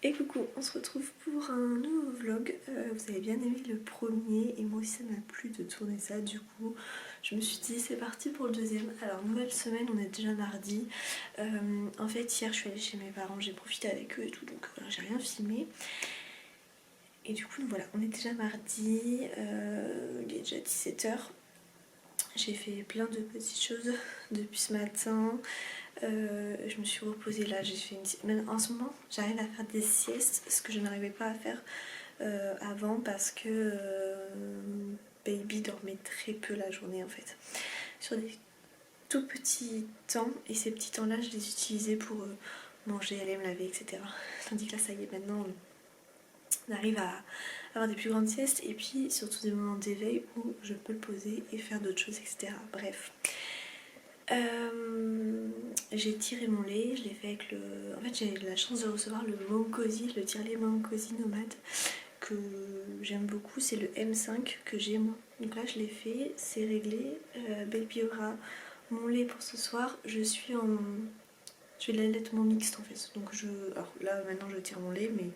Et coucou, on se retrouve pour un nouveau vlog. Vous avez bien aimé le premier et moi aussi ça m'a plu de tourner ça. Du coup je me suis dit c'est parti pour le deuxième. Alors nouvelle semaine, on est déjà mardi. En fait hier je suis allée chez mes parents, j'ai profité avec eux et tout, donc voilà, j'ai rien filmé. Et du coup voilà, on est déjà mardi, il est déjà 17h. J'ai fait plein de petites choses depuis ce matin. Je me suis reposée là, j'ai fait même en ce moment j'arrive à faire des siestes, ce que je n'arrivais pas à faire avant parce que baby dormait très peu la journée en fait, sur des tout petits temps, et ces petits temps là je les utilisais pour manger, aller me laver, etc. Tandis que là ça y est, maintenant on arrive à avoir des plus grandes siestes et puis surtout des moments d'éveil où je peux le poser et faire d'autres choses, etc. Bref. J'ai tiré mon lait, je l'ai fait avec le... En fait j'ai eu la chance de recevoir le Momcozy, le tire-lait Momcozy Nomade que j'aime beaucoup, c'est le M5 que j'ai moi. Donc là je l'ai fait, c'est réglé. Baby aura mon lait pour ce soir, je suis en... Je fais de l'allaitement mixte en fait. Donc alors là maintenant je tire mon lait, mais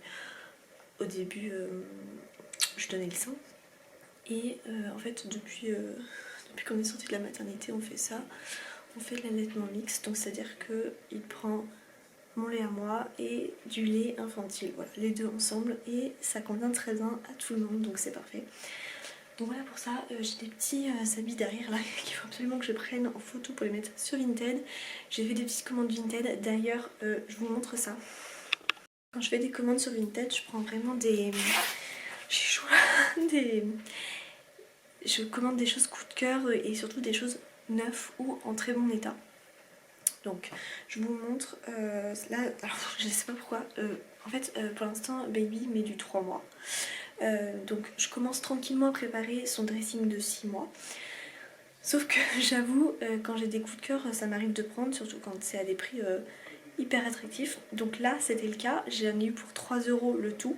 au début je donnais le sein. Et en fait depuis qu'on est sorti de la maternité on fait ça. On fait de l'allaitement mixte, donc c'est à dire qu'il prend mon lait à moi et du lait infantile, voilà, les deux ensemble, et ça convient très bien à tout le monde, donc c'est parfait. Donc voilà, pour ça j'ai des petits habits derrière là qu'il faut absolument que je prenne en photo pour les mettre sur Vinted. J'ai fait des petites commandes Vinted, d'ailleurs je vous montre ça. Quand je fais des commandes sur Vinted, je prends vraiment des... J'ai chaud là. Je commande des choses coup de cœur et surtout des choses neuves ou en très bon état. Donc je vous montre là, alors je sais pas pourquoi, en fait pour l'instant baby met du 3 mois. Donc je commence tranquillement à préparer son dressing de 6 mois. Sauf que j'avoue, quand j'ai des coups de cœur, ça m'arrive de prendre, surtout quand c'est à des prix hyper attractifs. Donc là c'était le cas, j'en ai eu pour 3 € le tout.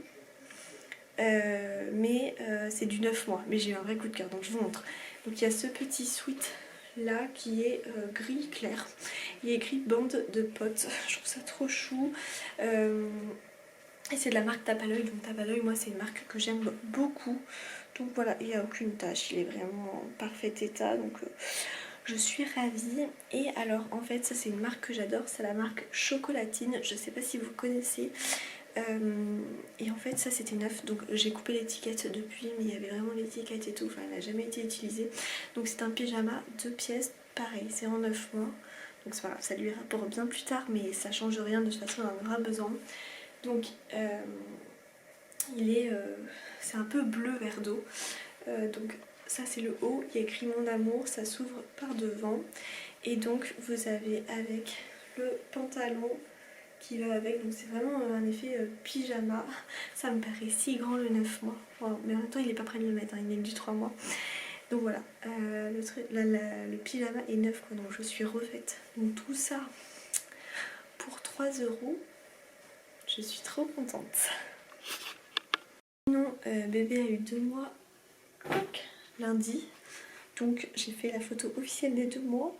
Mais c'est du 9 mois, mais j'ai eu un vrai coup de cœur, donc je vous montre. Donc il y a ce petit sweat là qui est gris clair, il y a écrit bande de potes, je trouve ça trop chou. Et c'est de la marque Tape à l'œil, donc Tape à l'œil, moi c'est une marque que j'aime beaucoup, donc voilà, il n'y a aucune tache, il est vraiment en parfait état, donc je suis ravie. Et alors en fait ça c'est une marque que j'adore, c'est la marque Chocolatine, je sais pas si vous connaissez. Et en fait ça c'était neuf, donc j'ai coupé l'étiquette depuis, mais il y avait vraiment l'étiquette et tout, enfin elle n'a jamais été utilisée. Donc c'est un pyjama 2 pièces, pareil c'est en 9 mois, donc c'est pas grave, ça lui rapporte bien plus tard, mais ça change rien, de toute façon on en aura besoin. Donc il est, c'est un peu bleu verre d'eau, donc ça c'est le haut, il y a écrit mon amour, ça s'ouvre par devant, et donc vous avez avec le pantalon qui va avec, donc c'est vraiment un effet pyjama. Ça me paraît si grand le 9 mois, wow. Mais en même temps il est pas prêt de le mettre, hein. Il est du 3 mois. Donc voilà, le pyjama est neuf quoi, donc je suis refaite. Donc tout ça pour 3 €, je suis trop contente. Sinon bébé a eu 2 mois lundi, donc j'ai fait la photo officielle des 2 mois.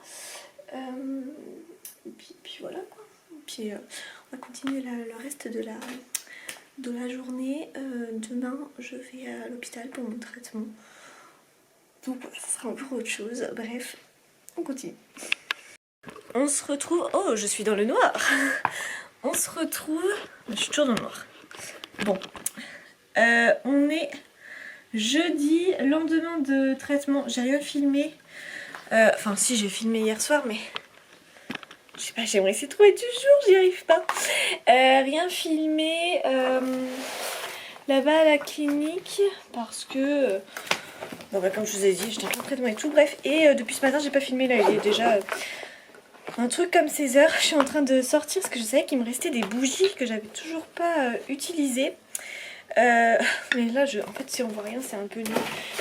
Et puis voilà quoi. Puis on va continuer le reste de la journée. Demain je vais à l'hôpital pour mon traitement. Donc voilà, ça sera encore autre chose. Bref, on continue. On se retrouve... Oh, je suis dans le noir. On se retrouve... Je suis toujours dans le noir. Bon. On est jeudi, lendemain de traitement. J'ai rien filmé. Enfin si, j'ai filmé hier soir, mais... Je sais pas, j'aimerais essayer de trouver du jour, j'y arrive pas. Rien filmé là-bas à la clinique parce que bon, bah, comme je vous ai dit, j'étais en traitement et tout, bref. Et depuis ce matin j'ai pas filmé, là il est déjà un truc comme 16h. Je suis en train de sortir parce que je savais qu'il me restait des bougies que j'avais toujours pas utilisées. Mais là en fait si on voit rien c'est un peu nul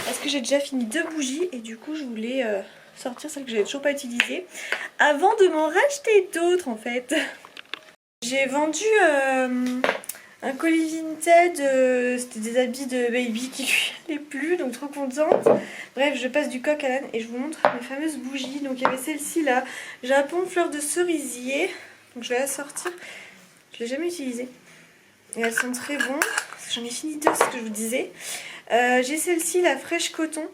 parce que j'ai déjà fini 2 bougies et du coup je voulais sortir celles que j'avais toujours pas utilisées avant de m'en racheter d'autres en fait. J'ai vendu un colis Vinted, c'était des habits de baby qui lui allaient plus, donc trop contente. Bref, je passe du coq à l'âne et je vous montre mes fameuses bougies. Donc il y avait celle-ci là, Japon fleur de cerisier, donc je vais la sortir, je l'ai jamais utilisée. et elles sont très bonnes. J'en ai fini 2, c'est ce que je vous disais. J'ai celle-ci, la fraîche coton.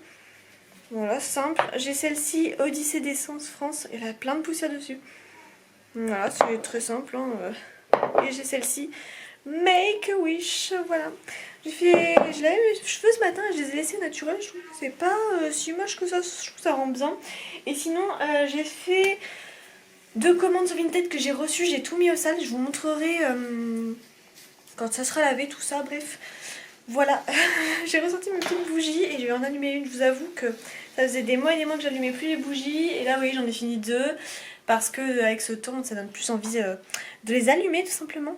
Voilà, simple. J'ai celle-ci, Odyssée d'Essence France. Elle a plein de poussière dessus. Voilà, c'est très simple. Hein. Et j'ai celle-ci, Make a Wish. Voilà. Je lavais mes cheveux ce matin et je les ai laissés naturels. Je trouve que c'est pas si moche que ça. Je trouve que ça rend bien. Et sinon, j'ai fait 2 commandes sur Vinted que j'ai reçues. J'ai tout mis au sale. Je vous montrerai quand ça sera lavé, tout ça. Bref. Voilà, j'ai ressorti mes petites bougies et je vais en allumer une. Je vous avoue que ça faisait des mois et des mois que j'allumais plus les bougies. Et là, oui, j'en ai fini 2 parce que avec ce temps, ça donne plus envie de les allumer tout simplement.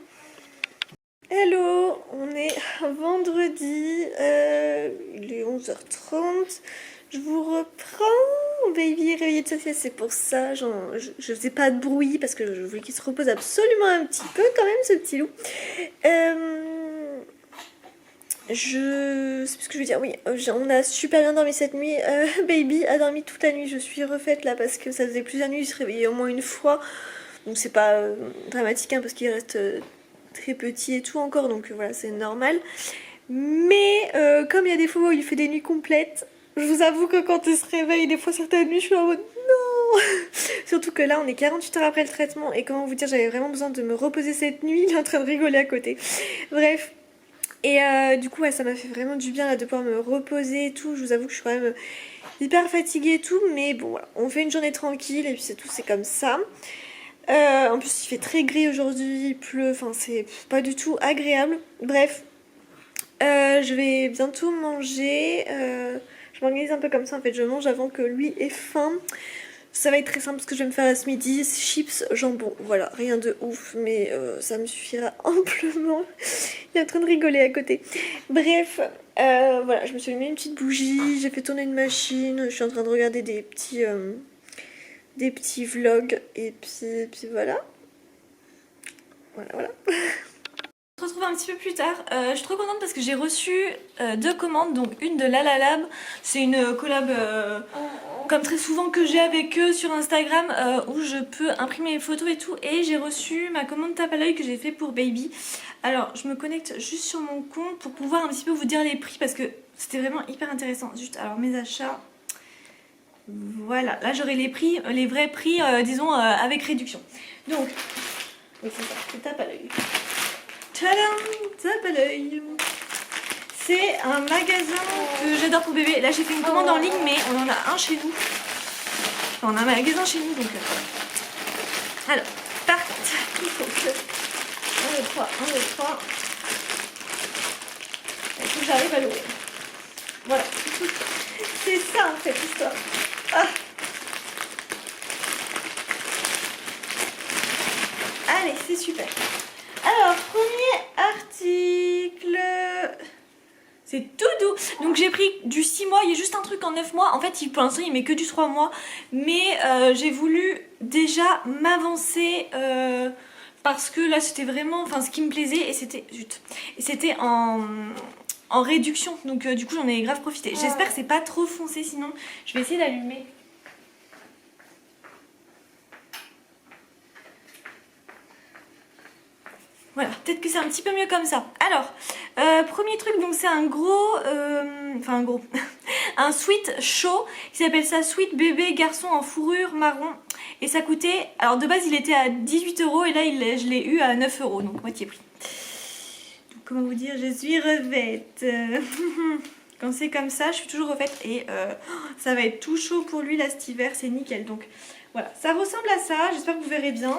Hello, on est vendredi, il est 11h30. Je vous reprends. Baby est réveillé de sa sieste, c'est pour ça. Je faisais pas de bruit parce que je voulais qu'il se repose absolument un petit peu quand même, ce petit loup. C'est ce que je veux dire, oui, on a super bien dormi cette nuit. Baby a dormi toute la nuit, je suis refaite là parce que ça faisait plusieurs nuits, il se réveillait au moins une fois. Donc c'est pas dramatique hein, parce qu'il reste très petit et tout encore, donc voilà, c'est normal. Mais comme il y a des fois où il fait des nuits complètes, je vous avoue que quand il se réveille, des fois certaines nuits, je suis en mode non. Surtout que là, on est 48 heures après le traitement et comment vous dire, j'avais vraiment besoin de me reposer cette nuit, il est en train de rigoler à côté. Bref. Et du coup ouais, ça m'a fait vraiment du bien là, de pouvoir me reposer et tout. Je vous avoue que je suis quand même hyper fatiguée et tout. Mais bon voilà, on fait une journée tranquille et puis c'est tout, c'est comme ça. En plus il fait très gris aujourd'hui, il pleut, enfin c'est pas du tout agréable. Bref, je vais bientôt manger. Je m'organise un peu comme ça en fait, je mange avant que lui ait faim. Ça va être très simple, ce que je vais me faire à ce midi, chips, jambon, voilà, rien de ouf, mais ça me suffira amplement. Il est en train de rigoler à côté. Bref, voilà, je me suis allumé une petite bougie, j'ai fait tourner une machine, je suis en train de regarder des petits vlogs, et puis voilà. Voilà. On se retrouve un petit peu plus tard. Je suis trop contente parce que j'ai reçu 2 commandes, donc une de La La Lab, c'est une collab comme très souvent que j'ai avec eux sur Instagram où je peux imprimer les photos et tout, et j'ai reçu ma commande tape à l'œil que j'ai fait pour Baby. Alors je me connecte juste sur mon compte pour pouvoir un petit peu vous dire les prix parce que c'était vraiment hyper intéressant. Juste alors mes achats, voilà, là j'aurai les prix, les vrais prix disons avec réduction. Donc oui c'est ça, c'est tape à l'œil. Tadam, tape à l'œil. C'est un magasin que j'adore pour bébé. Là j'ai fait une commande en ligne mais on en a un chez nous. Enfin, on a un magasin chez nous donc. Alors, part. Donc, 1, 2, 3, 1, 2, 3. Il faut que j'arrive à l'ouvrir. Voilà. C'est ça en fait l'histoire. Ah. Allez, c'est super. Alors, premier article. C'est tout doux. Donc j'ai pris du 6 mois, il y a juste un truc en 9 mois. En fait, pour l'instant, il met que du 3 mois. Mais j'ai voulu déjà m'avancer parce que là, c'était vraiment ce qui me plaisait. Et c'était en réduction. Donc du coup, j'en ai grave profité. J'espère que c'est pas trop foncé, sinon je vais essayer d'allumer. Voilà, peut-être que c'est un petit peu mieux comme ça. Alors, premier truc, donc c'est un gros, un sweat chaud, qui s'appelle ça sweat bébé garçon en fourrure marron. Et ça coûtait, alors de base il était à 18 € et là je l'ai eu à 9 €, donc moitié prix. Donc, comment vous dire, je suis refaite. Quand c'est comme ça, je suis toujours refaite et ça va être tout chaud pour lui là cet hiver, c'est nickel. Donc voilà, ça ressemble à ça, j'espère que vous verrez bien.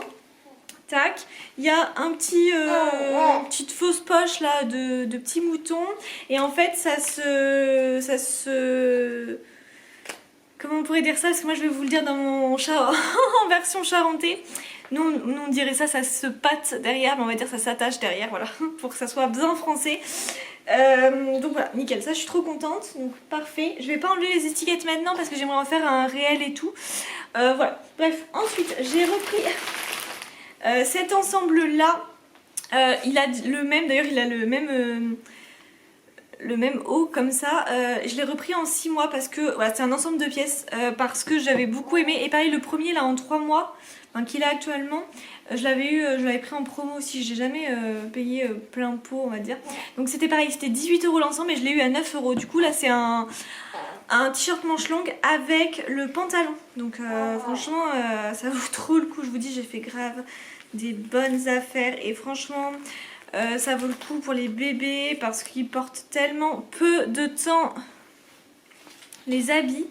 Tac, il y a une petite fausse poche là de petits moutons et en fait ça se comment on pourrait dire ça, parce que moi je vais vous le dire dans mon en version charentais. Nous on dirait ça se patte derrière, mais on va dire ça s'attache derrière, voilà, pour que ça soit bien français. Donc voilà, nickel, ça je suis trop contente, donc parfait. Je vais pas enlever les étiquettes maintenant parce que j'aimerais en faire un réel et tout. Voilà, bref, ensuite j'ai repris cet ensemble là, il a le même, d'ailleurs il a le le même haut comme ça. Je l'ai repris en 6 mois parce que voilà, c'est un ensemble de pièces parce que j'avais beaucoup aimé. Et pareil, le premier là en 3 mois, enfin, qu'il a actuellement, je l'avais pris en promo aussi. J'ai jamais payé plein pot, on va dire. Donc c'était pareil, c'était 18 € l'ensemble et je l'ai eu à 9 €. Du coup là c'est un t-shirt manche longue avec le pantalon. Donc franchement ça vaut trop le coup. Je vous dis, j'ai fait grave des bonnes affaires et franchement ça vaut le coup pour les bébés parce qu'ils portent tellement peu de temps les habits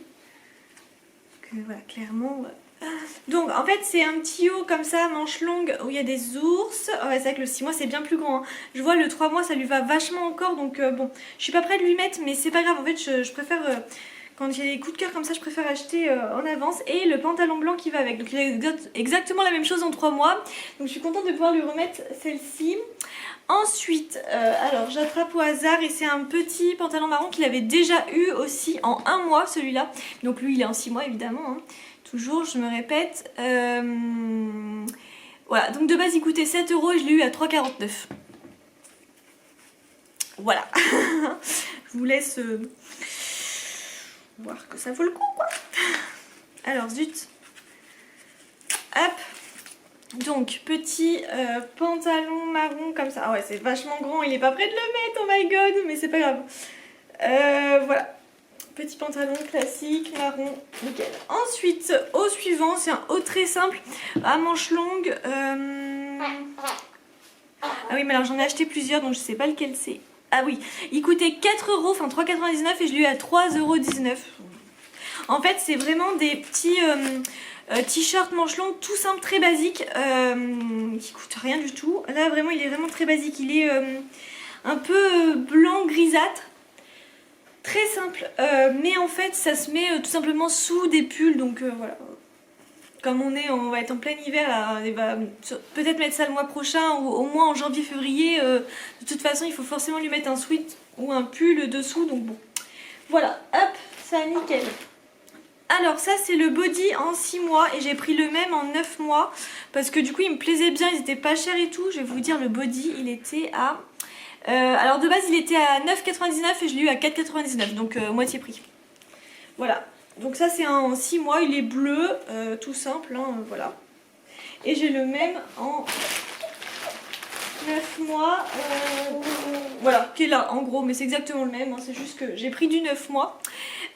que voilà, clairement. Donc en fait c'est un petit haut comme ça, manche longue, où il y a des ours. Oh, ouais, c'est vrai que le 6 mois c'est bien plus grand, hein. Je vois le 3 mois ça lui va vachement encore, donc bon, je suis pas prête de lui mettre, mais c'est pas grave. En fait je préfère, quand il y a des coups de cœur comme ça, je préfère acheter en avance. Et le pantalon blanc qui va avec, donc il a exactement la même chose en 3 mois. Donc je suis contente de pouvoir lui remettre celle-ci. Ensuite, alors j'attrape au hasard et c'est un petit pantalon marron qu'il avait déjà eu aussi en 1 mois, celui-là. Donc lui il est en 6 mois évidemment, hein. Toujours, je me répète. Voilà, donc de base il coûtait 7 € et je l'ai eu à 3,49 €. Voilà. Je vous laisse voir que ça vaut le coup, quoi. Alors, zut. Hop. Donc, petit pantalon marron comme ça. Ah ouais, c'est vachement grand. Il est pas prêt de le mettre, oh my god. Mais c'est pas grave. Voilà. Petit pantalon classique, marron, nickel. Ensuite, haut suivant, c'est un haut très simple, à manches longues. Ah oui, mais alors j'en ai acheté plusieurs, donc je sais pas lequel c'est. Ah oui, il coûtait 4 €, enfin 3,99 € et je l'ai eu à 3,19 €. En fait, c'est vraiment des petits t-shirts manches longues, tout simple, très basique, qui coûtent rien du tout. Là, vraiment, il est vraiment très basique. Il est un peu blanc grisâtre. Très simple, mais en fait ça se met tout simplement sous des pulls, donc voilà. Comme on va être en plein hiver là, on va peut-être mettre ça le mois prochain ou au moins en janvier-février. De toute façon il faut forcément lui mettre un sweat ou un pull dessous, donc bon. Voilà, hop, ça nickel. Alors ça c'est le body en 6 mois et j'ai pris le même en 9 mois parce que du coup il me plaisait bien, ils étaient pas chers et tout. Je vais vous dire, le body il était à... alors de base il était à 9,99 € et je l'ai eu à 4,99 €, donc moitié prix. Voilà, donc ça c'est en 6 mois, il est bleu, tout simple, hein, voilà. Et j'ai le même en 9 mois, voilà, qui est là en gros, mais c'est exactement le même, hein, c'est juste que j'ai pris du 9 mois.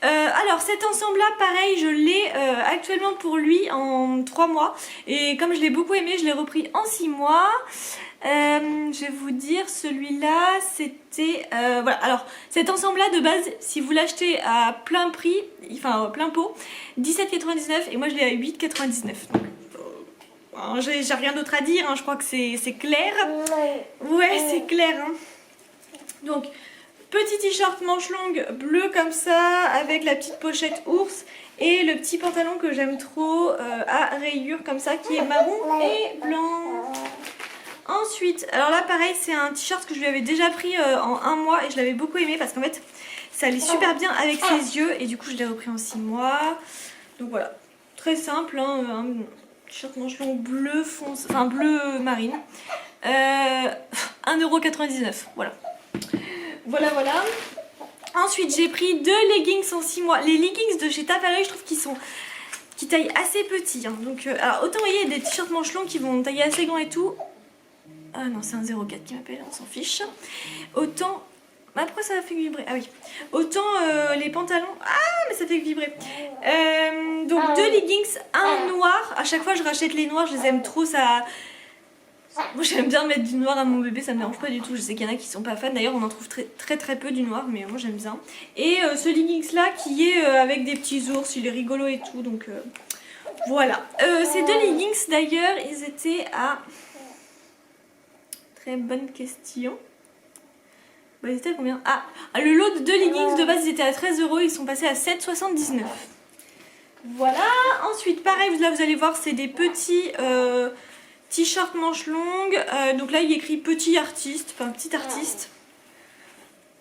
Alors cet ensemble là pareil, je l'ai actuellement pour lui en 3 mois et comme je l'ai beaucoup aimé, je l'ai repris en 6 mois. Je vais vous dire, celui-là c'était voilà, alors cet ensemble là de base si vous l'achetez à plein prix, enfin plein pot, 17,99 € et moi je l'ai à 8,99 €. J'ai rien d'autre à dire, hein, je crois que c'est clair. Ouais, c'est clair, hein. Donc petit t-shirt manche longue bleu comme ça avec la petite pochette ours et le petit pantalon que j'aime trop à rayures comme ça qui est marron et blanc. Ensuite, alors là pareil c'est un t-shirt que je lui avais déjà pris en 1 mois et je l'avais beaucoup aimé parce qu'en fait ça allait super bien avec ses yeux et du coup je l'ai repris en 6 mois. Donc voilà, très simple, hein, un t-shirt manche longue bleu foncé, enfin bleu marine. 1,99 €, voilà. Voilà. Ensuite j'ai pris 2 leggings en 6 mois. Les leggings de chez Tafarel, je trouve qu'ils taillent assez petit, hein. Donc alors autant vous voyez il y a des t-shirts manches longues qui vont tailler assez grand et tout. Ah non, c'est un 04 qui m'appelle, on s'en fiche. Autant... Bah, pourquoi ça fait vibrer? Ah oui. Autant les pantalons... Ah, mais ça fait vibrer. Donc 2 leggings, un noir. À chaque fois je rachète les noirs, je les aime trop, ça... Moi j'aime bien mettre du noir à mon bébé, ça me dérange pas du tout. Je sais qu'il y en a qui sont pas fans, d'ailleurs on en trouve très peu du noir, mais moi j'aime bien. Et ce leggings là qui est avec des petits ours, il est rigolo et tout, donc voilà. Ces 2 leggings d'ailleurs, ils étaient à... Très bonne question. Bah, ils étaient à combien? Ah, le lot de 2 leggings de base ils étaient à 13 €, ils sont passés à 7,79 €. Voilà, ensuite pareil, là vous allez voir c'est des petits t-shirt manches longues, donc là il est écrit petit artiste, enfin petit artiste.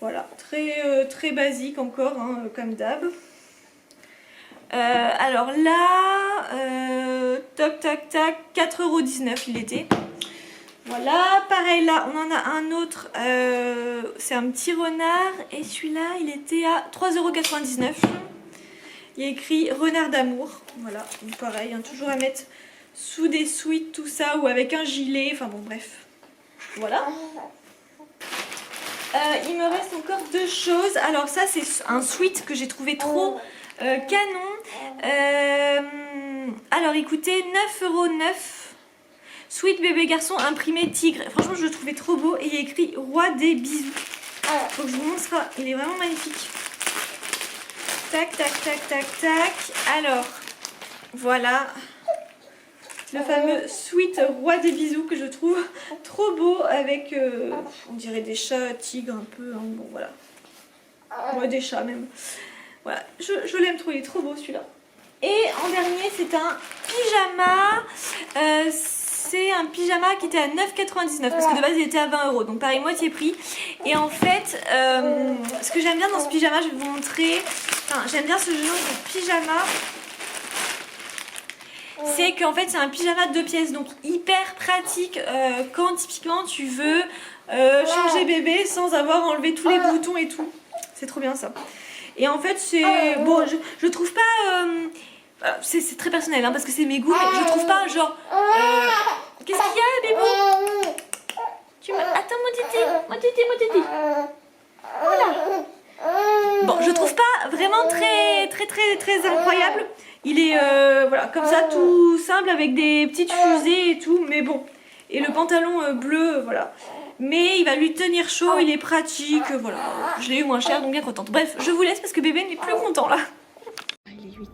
Voilà, très basique encore, hein, comme d'hab. Alors là, tac, 4,19 € il était. Voilà, pareil là, on en a un autre, c'est un petit renard et celui-là il était à 3,99 €. Il y a écrit renard d'amour, voilà, donc pareil, hein, toujours à mettre sous des sweats, tout ça, ou avec un gilet, enfin bon bref, voilà. Il me reste encore deux choses, alors ça c'est un sweat que j'ai trouvé trop canon, alors écoutez, 9,09 €. Sweet bébé garçon imprimé tigre. Franchement, je le trouvais trop beau. Et il y a écrit roi des bisous. Faut que je vous montre ça. Il est vraiment magnifique. Tac, tac, tac, tac, tac. Alors, voilà. Le fameux sweet roi des bisous que je trouve trop beau. Avec, on dirait des chats tigres un peu. Hein. Bon, voilà. Ouais, des chats même. Voilà. Je l'aime trop. Il est trop beau celui-là. Et en dernier, c'est un pyjama. C'est un pyjama qui était à 9,99 € parce que de base il était à 20 €, donc pareil moitié prix. Et en fait, ce que j'aime bien dans ce pyjama, je vais vous montrer, enfin j'aime bien ce genre de pyjama, c'est qu'en fait c'est un pyjama de 2 pièces, donc hyper pratique quand typiquement tu veux changer bébé sans avoir enlevé tous les boutons et tout. C'est trop bien ça. Et en fait c'est, bon je trouve pas... c'est très personnel hein, parce que c'est mes goûts, mais je trouve pas genre... Qu'est-ce qu'il y a, bébé? Attends, mon titi. Voilà. Bon, je trouve pas vraiment très incroyable. Il est voilà, comme ça, tout simple avec des petites fusées et tout, mais bon. Et le pantalon bleu, voilà. Mais il va lui tenir chaud, il est pratique, voilà. Je l'ai eu moins cher, donc bien contente. Bref, je vous laisse parce que bébé n'est plus content là. Il est 8.